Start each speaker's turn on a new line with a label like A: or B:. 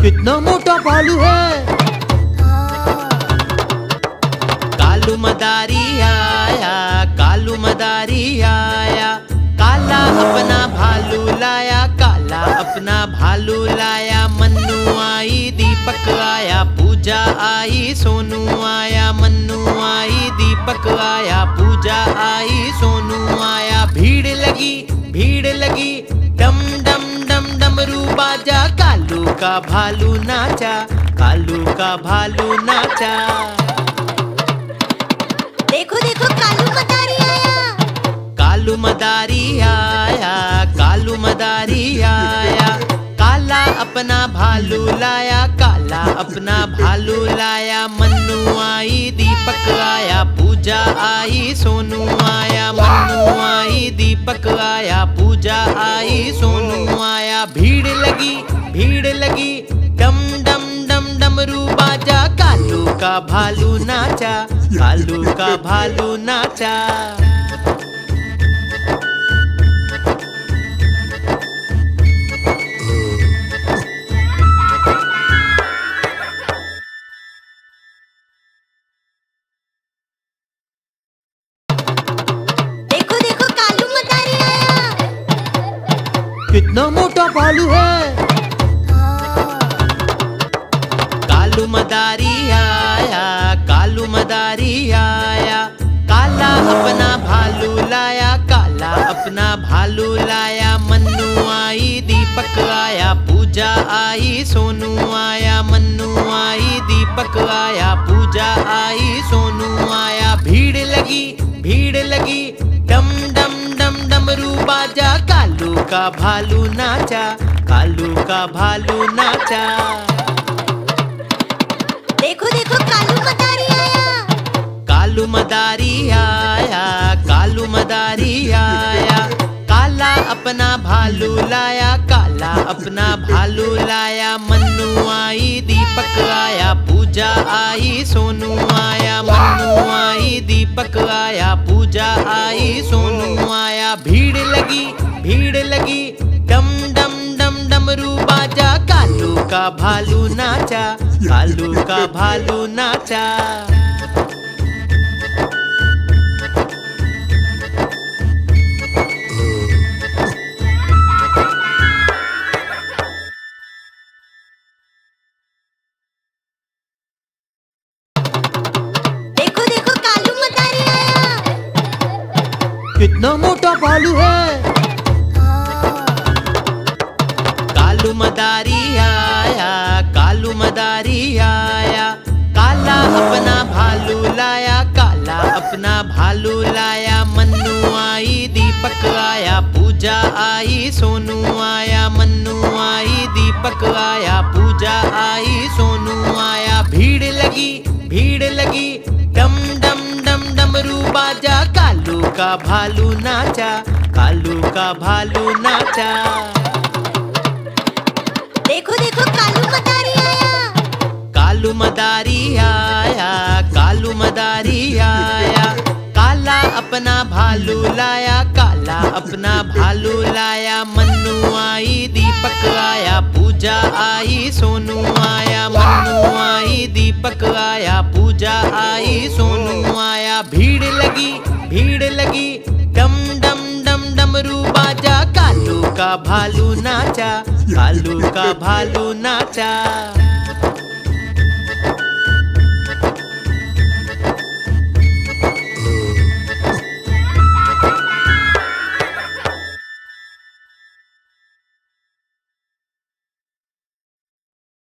A: कितना मोटा भालू है। कालू मदारी आया, कालू मदारी आया, काला अपना भालू लाया, काला अपना भालू लाया। मन्नू आई, दीपक आया, पूजा आई, सोनू आया। मन्नू आई, दीपक आया, पूजा आई, सोनू आया। भीड़ लगी, भीड़ लगी, डम डम डम डमरू बाजा। कालू का भालू नाचा, कालू का भालू नाचा।
B: देखो देखो कालू मदारी आया,
A: कालू मदारी आया, कालू मदारी आया, काला अपना भालू लाया, काला अपना भालू लाया। मन्नू आई, दीपक आया, पूजा आई, सोनू आया। मन्नू आई, दीपक आया, पूजा आई, सोनू आया। भीड़ लगी, भीड़ लगी, डम डम डम डमरू बाजा। कालू का भालू नाचा, कालू का भालू नाचा।
B: देखो देखो कालू मदारी आया।
A: कितना मोटा भालू है। कालू मदारी आया, कालू मदारी आया, काला अपना भालू लाया, काला अपना भालू लाया। मन्नू आई, दीपक आया, पूजा आई, सोनू आया। मन्नू आई, दीपक आया, पूजा आई, सोनू आया। भीड़ लगी, भीड़ लगी, डम डम डम डमरू बाजा। कालू का भालू नाचा, कालू का भालू नाचा।
B: देखो देखो कालू मदारी आया,
A: कालू मदारी आया, कालू मदारी आया, काला अपना भालू लाया, काला अपना भालू लाया। मन्नू आई, दीपक आया, पूजा आई, सोनू आया। मन्नू आई, दीपक आया, पूजा आई, सोनू आया। भीड़ लगी, भीड़ लगी, डम डम डम डमरू बाजा। कालू का भालू नाचा, कालू का भालू नाचा।
B: देखो देखो कालू मदारी आया।
A: कितना मोटा भालू है। कालू मदारी आया, कालू मदारी आया, काला अपना भालू लाया, काला अपना भालू लाया। मन्नू आई, दीपक आया, पूजा आई, सोनू आया। मन्नू आई, दीपक आया, पूजा आई, सोनू आया। भीड़ लगी, भीड़ लगी, डम डम डम डमरू बाजा। कालू का भालू नाचा, कालू का भालू नाचा।
B: देखो देखो कालू मदारी आया,
A: कालू मदारी आया, कालू मदारी आया, काला अपना भालू लाया, काला अपना भालू लाया। मन्नू आई, दीपक आया, पूजा आई, सोनू आया। मन्नू आई, दीपक आया, पूजा आई, सोनू आया। भीड़ लगी, भीड़ लगी, डम डम डम डमरू बाजा। कालू का भालू नाचा, कालू का भालू नाचा।